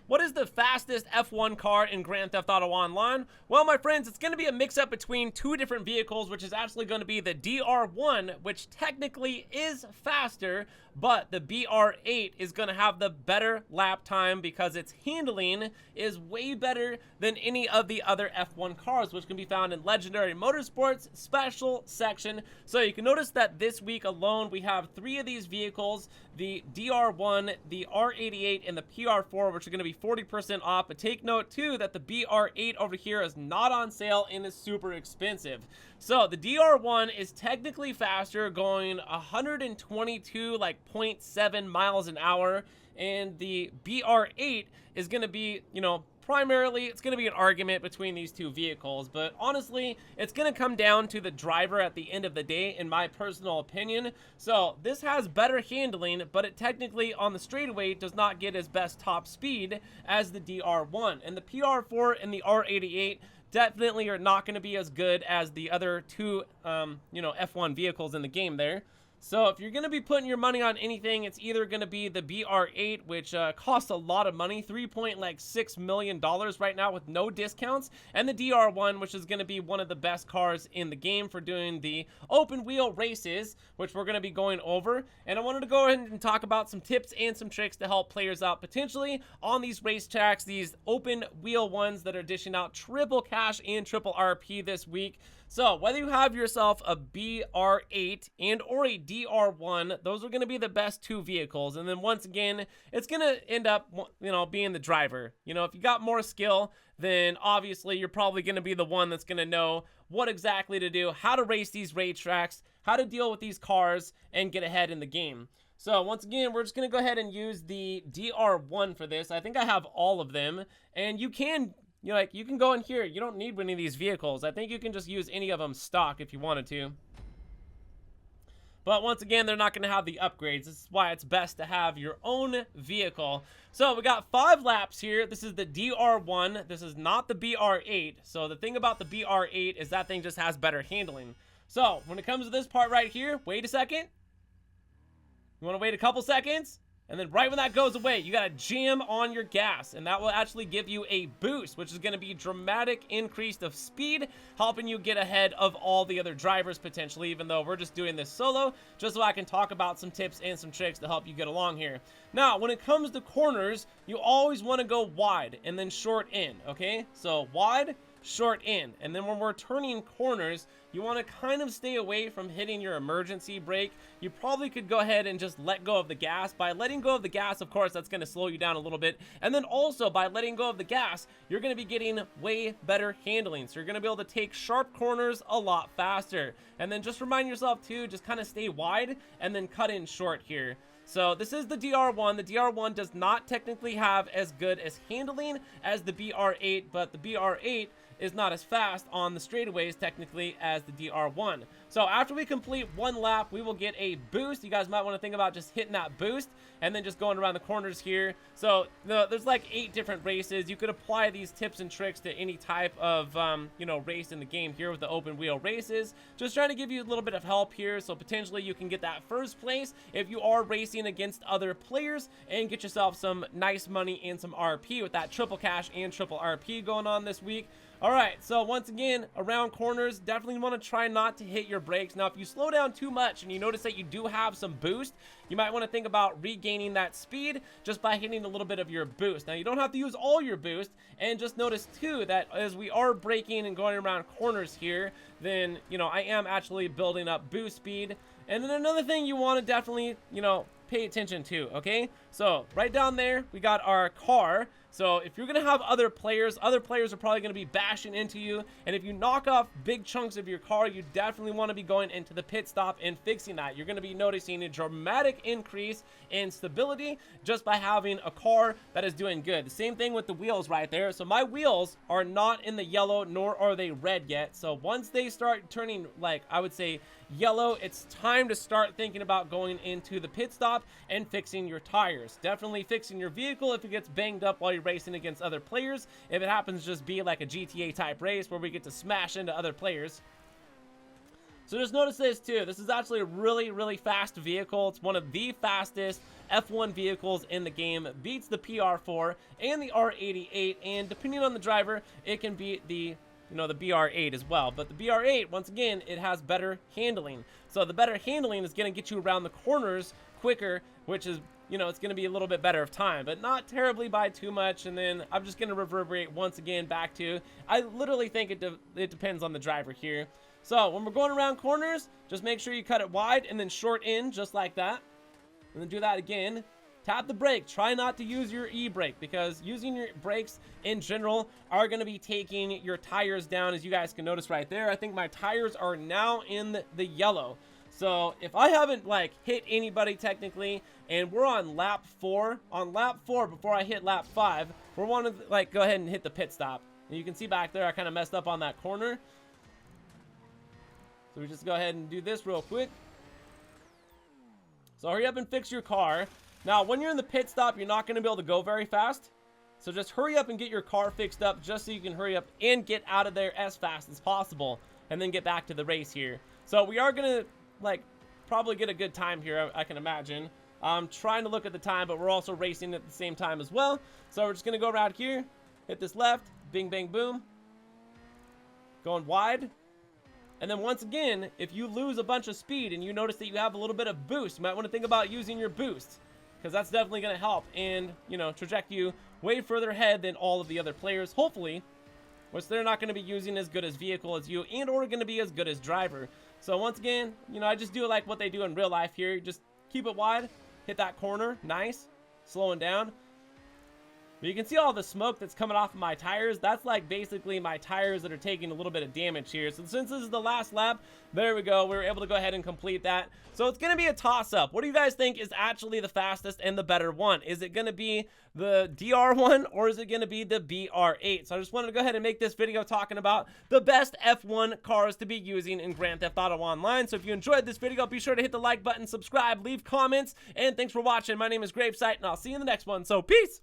What is the fastest F1 car in Grand Theft Auto Online? Well, my friends, it's going to be a mix-up between two different vehicles, which is actually going to be the DR1, which technically is faster, but the BR8 is going to have the better lap time because its handling is way better than any of the other F1 cars, which can be found in Legendary Motorsports Special section. So you can notice that this week alone, we have 3 of these vehicles, the DR1, the R88, and the PR4, which are going to be 40% off. But take note too that the BR8 over here is not on sale and is super expensive. So the DR1 is technically faster, going 122 like 0.7 miles an hour, and the BR8 is going to be, primarily, it's going to be an argument between these two vehicles, but honestly, it's going to come down to the driver at the end of the day, in my personal opinion. So this has better handling, but it technically on the straightaway does not get as best top speed as the DR1, and the PR4 and the R88 definitely are not going to be as good as the other two, F1 vehicles in the game there. So if you're going to be putting your money on anything, it's either going to be the BR8, which costs a lot of money, $3.6 million right now with no discounts, and the DR1, which is going to be one of the best cars in the game for doing the open wheel races, which we're going to be going over. And I wanted to go ahead and talk about some tips and some tricks to help players out potentially on these race tracks, these open wheel ones that are dishing out triple cash and triple RP this week. So whether you have yourself a BR8 and or a DR1, those are going to be the best two vehicles. And then once again, it's going to end up, being the driver. If you got more skill, then obviously you're probably going to be the one that's going to know what exactly to do, how to race these racetracks, how to deal with these cars, and get ahead in the game. So once again, we're just going to go ahead and use the DR1 for this. I think I have all of them, and you can go in here. You don't need any of these vehicles. I think you can just use any of them stock if you wanted to. But once again, they're not going to have the upgrades. This is why it's best to have your own vehicle. So we got 5 laps here. This is the DR1. This is not the BR8. So the thing about the BR8 is that thing just has better handling. So when it comes to this part right here, wait a second. You want to wait a couple seconds? And then right when that goes away, you got to jam on your gas, and that will actually give you a boost, which is going to be dramatic increase of speed, helping you get ahead of all the other drivers potentially, even though we're just doing this solo, just so I can talk about some tips and some tricks to help you get along here. Now, when it comes to corners, you always want to go wide and then short in, okay? So wide, short in, and then when we're turning corners, you want to kind of stay away from hitting your emergency brake. You probably could go ahead and just let go of the gas. By letting go of the gas, of course, that's going to slow you down a little bit, and then also by letting go of the gas, you're going to be getting way better handling, so you're going to be able to take sharp corners a lot faster. And then just remind yourself too, just kind of stay wide and then cut in short here. So this is the DR1. The DR1 does not technically have as good as handling as the BR8, but the BR8 is not as fast on the straightaways technically as the DR1. So after we complete one lap, we will get a boost. You guys might want to think about just hitting that boost and then just going around the corners here. So there's like 8 different races. You could apply these tips and tricks to any type of race in the game here with the open wheel races. Just trying to give you a little bit of help here, so potentially you can get that first place if you are racing against other players and get yourself some nice money and some RP with that triple cash and triple RP going on this week. Alright, so once again, around corners, definitely want to try not to hit your brakes. Now, if you slow down too much and you notice that you do have some boost, you might want to think about regaining that speed just by hitting a little bit of your boost. Now, you don't have to use all your boost, and just notice too that as we are braking and going around corners here, then, I am actually building up boost speed. And then another thing you want to definitely, pay attention to, okay? So right down there, we got our car. So if you're going to have other players are probably going to be bashing into you. And if you knock off big chunks of your car, you definitely want to be going into the pit stop and fixing that. You're going to be noticing a dramatic increase in stability just by having a car that is doing good. The same thing with the wheels right there. So my wheels are not in the yellow, nor are they red yet. So once they start turning, like, I would say yellow, it's time to start thinking about going into the pit stop and fixing your tires. Definitely fixing your vehicle if it gets banged up while you're racing against other players. If it happens to just be like a GTA type race where we get to smash into other players. So just notice this too. This is actually a really, really fast vehicle. It's one of the fastest F1 vehicles in the game. Beats the PR4 and the R88, and depending on the driver, it can beat the the BR8 as well. But the BR8, once again, it has better handling. So the better handling is going to get you around the corners quicker, which is, it's going to be a little bit better of time, but not terribly by too much. And then I'm just going to reverberate once again back to, I literally think it depends on the driver here. So when we're going around corners, just make sure you cut it wide and then short in just like that. And then do that again. Tap the brake. Try not to use your e-brake, because using your brakes in general are going to be taking your tires down, as you guys can notice right there. I think my tires are now in the yellow. So if I haven't hit anybody technically, and we're on lap 4, before I hit lap 5, we're wanting to go ahead and hit the pit stop. And you can see back there I kind of messed up on that corner. So we just go ahead and do this real quick. So hurry up and fix your car. Now, when you're in the pit stop, you're not going to be able to go very fast. So just hurry up and get your car fixed up, just so you can hurry up and get out of there as fast as possible, and then get back to the race here. So we are going to probably get a good time here, I can imagine. I'm trying to look at the time, but we're also racing at the same time as well. So we're just going to go around here, hit this left, bing, bang, boom. Going wide. And then once again, if you lose a bunch of speed and you notice that you have a little bit of boost, you might want to think about using your boost, because that's definitely going to help and, traject you way further ahead than all of the other players, hopefully, which they're not going to be using as good as vehicle as you, and or going to be as good as driver. So once again, I just do like what they do in real life here. Just keep it wide, hit that corner, nice, slowing down. But you can see all the smoke that's coming off of my tires. That's basically my tires that are taking a little bit of damage here. So since this is the last lap, there we go. We were able to go ahead and complete that. So it's going to be a toss-up. What do you guys think is actually the fastest and the better one? Is it going to be the DR1 or is it going to be the BR8? So I just wanted to go ahead and make this video talking about the best F1 cars to be using in Grand Theft Auto Online. So if you enjoyed this video, be sure to hit the like button, subscribe, leave comments, and thanks for watching. My name is GRAVESIGHT, and I'll see you in the next one. So peace!